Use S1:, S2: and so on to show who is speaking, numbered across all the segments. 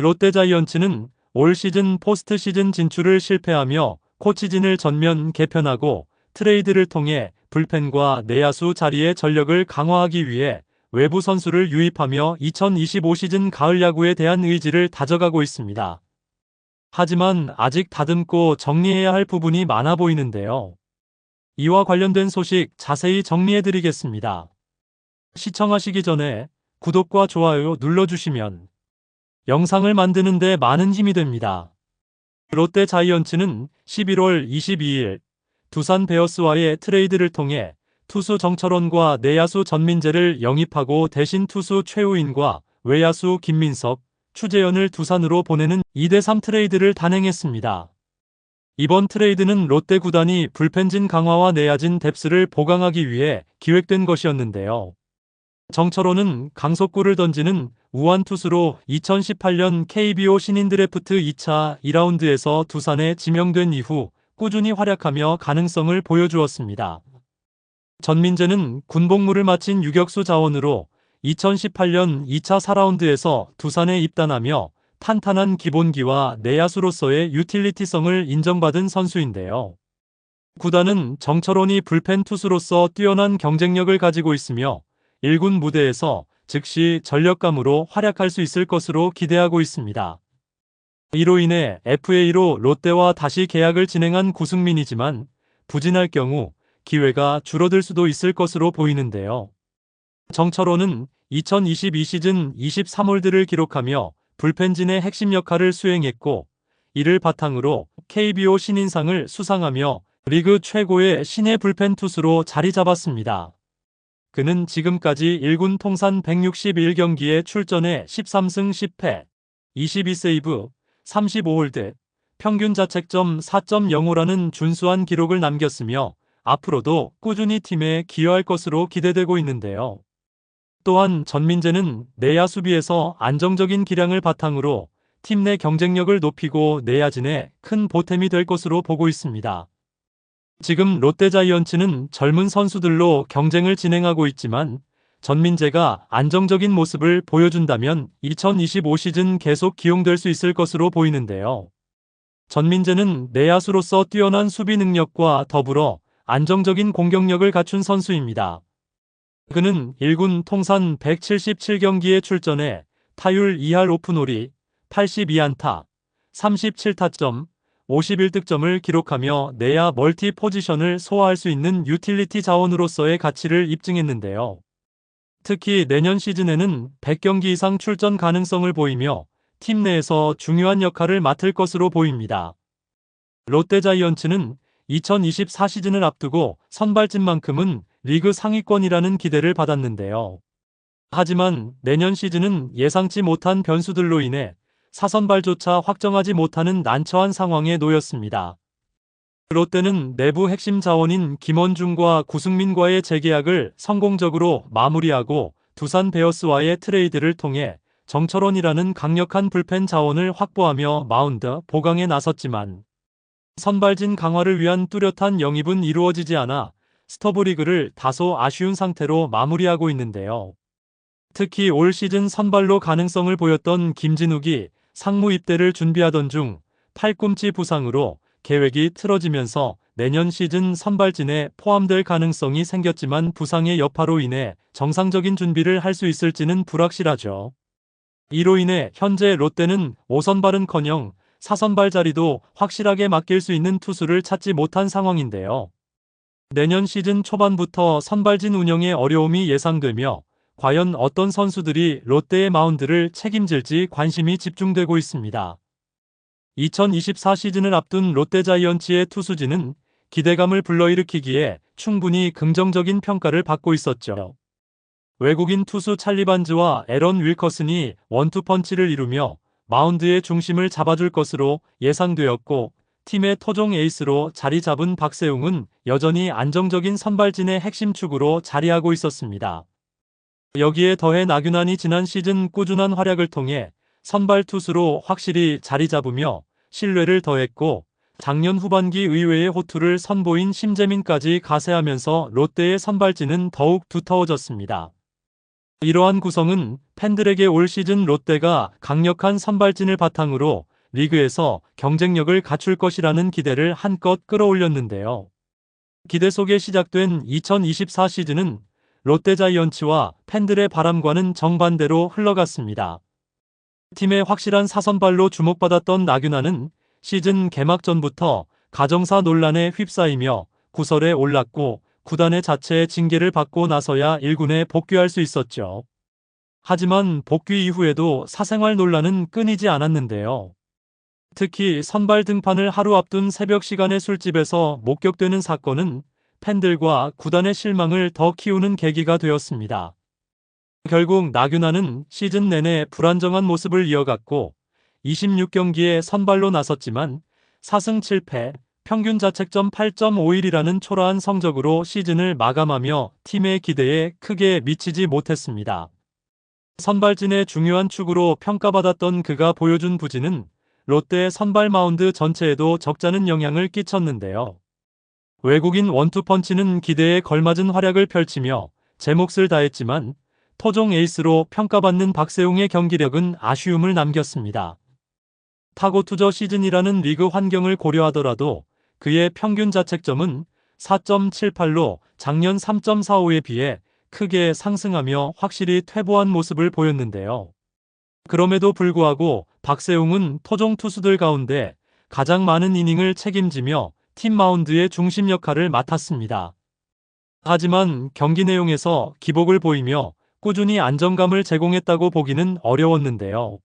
S1: 롯데자이언츠는 올 시즌 포스트 시즌 진출을 실패하며 코치진을 전면 개편하고 트레이드를 통해 불펜과 내야수 자리의 전력을 강화하기 위해 외부 선수를 유입하며 2025 시즌 가을 야구에 대한 의지를 다져가고 있습니다. 하지만 아직 다듬고 정리해야 할 부분이 많아 보이는데요. 이와 관련된 소식 자세히 정리해드리겠습니다. 시청하시기 전에 구독과 좋아요 눌러주시면 영상을 만드는 데 많은 힘이 됩니다. 롯데 자이언츠는 11월 22일 두산 베어스와의 트레이드를 통해 투수 정철원과 내야수 전민재를 영입하고 대신 투수 최우인과 외야수 김민석, 추재현을 두산으로 보내는 2대3 트레이드를 단행했습니다. 이번 트레이드는 롯데 구단이 불펜진 강화와 내야진 뎁스를 보강하기 위해 기획된 것이었는데요. 정철원은 강속구를 던지는 우완 투수로 2018년 KBO 신인 드래프트 2차 2라운드에서 두산에 지명된 이후 꾸준히 활약하며 가능성을 보여주었습니다. 전민재는 군복무를 마친 유격수 자원으로 2018년 2차 4라운드에서 두산에 입단하며 탄탄한 기본기와 내야수로서의 유틸리티성을 인정받은 선수인데요. 구단은 정철원이 불펜 투수로서 뛰어난 경쟁력을 가지고 있으며 1군 무대에서 즉시 전력감으로 활약할 수 있을 것으로 기대하고 있습니다. 이로 인해 FA로 롯데와 다시 계약을 진행한 구승민이지만 부진할 경우 기회가 줄어들 수도 있을 것으로 보이는데요. 정철원은 2022 시즌 23홀드를 기록하며 불펜진의 핵심 역할을 수행했고 이를 바탕으로 KBO 신인상을 수상하며 리그 최고의 신예 불펜 투수로 자리 잡았습니다. 그는 지금까지 1군 통산 161경기에 출전해 13승 10패, 22세이브, 35홀드, 평균 자책점 4.05라는 준수한 기록을 남겼으며 앞으로도 꾸준히 팀에 기여할 것으로 기대되고 있는데요. 또한 전민재는 내야 수비에서 안정적인 기량을 바탕으로 팀 내 경쟁력을 높이고 내야진에 큰 보탬이 될 것으로 보고 있습니다. 지금 롯데자이언츠는 젊은 선수들로 경쟁을 진행하고 있지만 전민재가 안정적인 모습을 보여준다면 2025 시즌 계속 기용될 수 있을 것으로 보이는데요. 전민재는 내야수로서 뛰어난 수비 능력과 더불어 안정적인 공격력을 갖춘 선수입니다. 그는 1군 통산 177경기에 출전해 타율 2할 오픈홀이 82안타, 37타점, 51득점을 기록하며 내야 멀티 포지션을 소화할 수 있는 유틸리티 자원으로서의 가치를 입증했는데요. 특히 내년 시즌에는 100경기 이상 출전 가능성을 보이며 팀 내에서 중요한 역할을 맡을 것으로 보입니다. 롯데자이언츠는 2024 시즌을 앞두고 선발진만큼은 리그 상위권이라는 기대를 받았는데요. 하지만 내년 시즌은 예상치 못한 변수들로 인해 사선발조차 확정하지 못하는 난처한 상황에 놓였습니다. 롯데는 내부 핵심 자원인 김원중과 구승민과의 재계약을 성공적으로 마무리하고 두산 베어스와의 트레이드를 통해 정철원이라는 강력한 불펜 자원을 확보하며 마운드 보강에 나섰지만 선발진 강화를 위한 뚜렷한 영입은 이루어지지 않아 스토브리그를 다소 아쉬운 상태로 마무리하고 있는데요. 특히 올 시즌 선발로 가능성을 보였던 김진욱이 상무 입대를 준비하던 중 팔꿈치 부상으로 계획이 틀어지면서 내년 시즌 선발진에 포함될 가능성이 생겼지만 부상의 여파로 인해 정상적인 준비를 할 수 있을지는 불확실하죠. 이로 인해 현재 롯데는 5선발은커녕 4선발 자리도 확실하게 맡길 수 있는 투수를 찾지 못한 상황인데요. 내년 시즌 초반부터 선발진 운영에 어려움이 예상되며 과연 어떤 선수들이 롯데의 마운드를 책임질지 관심이 집중되고 있습니다. 2024 시즌을 앞둔 롯데자이언츠의 투수진은 기대감을 불러일으키기에 충분히 긍정적인 평가를 받고 있었죠. 외국인 투수 찰리 반즈와 에런 윌커슨이 원투펀치를 이루며 마운드의 중심을 잡아줄 것으로 예상되었고 팀의 토종 에이스로 자리 잡은 박세웅은 여전히 안정적인 선발진의 핵심 축으로 자리하고 있었습니다. 여기에 더해 나균환이 지난 시즌 꾸준한 활약을 통해 선발 투수로 확실히 자리 잡으며 신뢰를 더했고 작년 후반기 의외의 호투를 선보인 심재민까지 가세하면서 롯데의 선발진은 더욱 두터워졌습니다. 이러한 구성은 팬들에게 올 시즌 롯데가 강력한 선발진을 바탕으로 리그에서 경쟁력을 갖출 것이라는 기대를 한껏 끌어올렸는데요. 기대 속에 시작된 2024 시즌은 롯데자이언츠와 팬들의 바람과는 정반대로 흘러갔습니다. 팀의 확실한 사선발로 주목받았던 나균아는 시즌 개막 전부터 가정사 논란에 휩싸이며 구설에 올랐고 구단의 자체의 징계를 받고 나서야 1군에 복귀할 수 있었죠. 하지만 복귀 이후에도 사생활 논란은 끊이지 않았는데요. 특히 선발 등판을 하루 앞둔 새벽 시간의 술집에서 목격되는 사건은 팬들과 구단의 실망을 더 키우는 계기가 되었습니다. 결국 나균아는 시즌 내내 불안정한 모습을 이어갔고 26경기에 선발로 나섰지만 4승 7패, 평균 자책점 8.51이라는 초라한 성적으로 시즌을 마감하며 팀의 기대에 크게 미치지 못했습니다. 선발진의 중요한 축으로 평가받았던 그가 보여준 부진은 롯데의 선발 마운드 전체에도 적잖은 영향을 끼쳤는데요. 외국인 원투펀치는 기대에 걸맞은 활약을 펼치며 제 몫을 다했지만 토종 에이스로 평가받는 박세웅의 경기력은 아쉬움을 남겼습니다. 타고 투저 시즌이라는 리그 환경을 고려하더라도 그의 평균 자책점은 4.78로 작년 3.45에 비해 크게 상승하며 확실히 퇴보한 모습을 보였는데요. 그럼에도 불구하고 박세웅은 토종 투수들 가운데 가장 많은 이닝을 책임지며 팀 마운드의 중심 역할을 맡았습니다. 하지만 경기 내용에서 기복을 보이며 꾸준히 안정감을 제공했다고 보기는 어려웠는데요.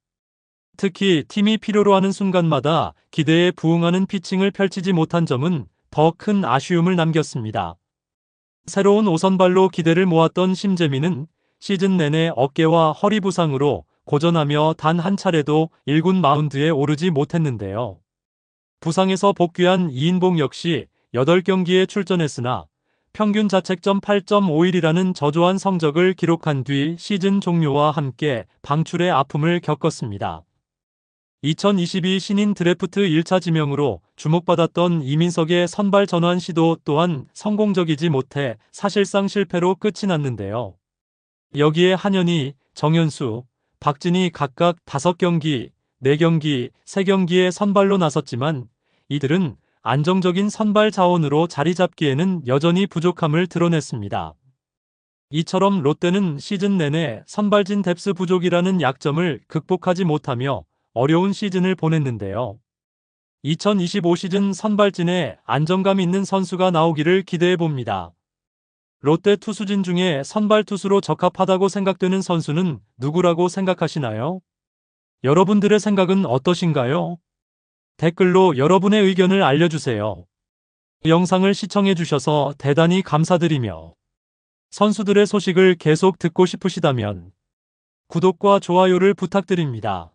S1: 특히 팀이 필요로 하는 순간마다 기대에 부응하는 피칭을 펼치지 못한 점은 더 큰 아쉬움을 남겼습니다. 새로운 5선발로 기대를 모았던 심재민은 시즌 내내 어깨와 허리 부상으로 고전하며 단 한 차례도 1군 마운드에 오르지 못했는데요. 부상에서 복귀한 이인봉 역시 8경기에 출전했으나 평균 자책점 8.51이라는 저조한 성적을 기록한 뒤 시즌 종료와 함께 방출의 아픔을 겪었습니다. 2022 신인 드래프트 1차 지명으로 주목받았던 이민석의 선발 전환 시도 또한 성공적이지 못해 사실상 실패로 끝이 났는데요. 여기에 한현희, 정현수, 박진이 각각 5경기, 4경기, 3경기에 선발로 나섰지만 이들은 안정적인 선발 자원으로 자리 잡기에는 여전히 부족함을 드러냈습니다. 이처럼 롯데는 시즌 내내 선발진 뎁스 부족이라는 약점을 극복하지 못하며 어려운 시즌을 보냈는데요. 2025 시즌 선발진에 안정감 있는 선수가 나오기를 기대해봅니다. 롯데 투수진 중에 선발 투수로 적합하다고 생각되는 선수는 누구라고 생각하시나요? 여러분들의 생각은 어떠신가요? 댓글로 여러분의 의견을 알려주세요. 영상을 시청해주셔서 대단히 감사드리며 선수들의 소식을 계속 듣고 싶으시다면 구독과 좋아요를 부탁드립니다.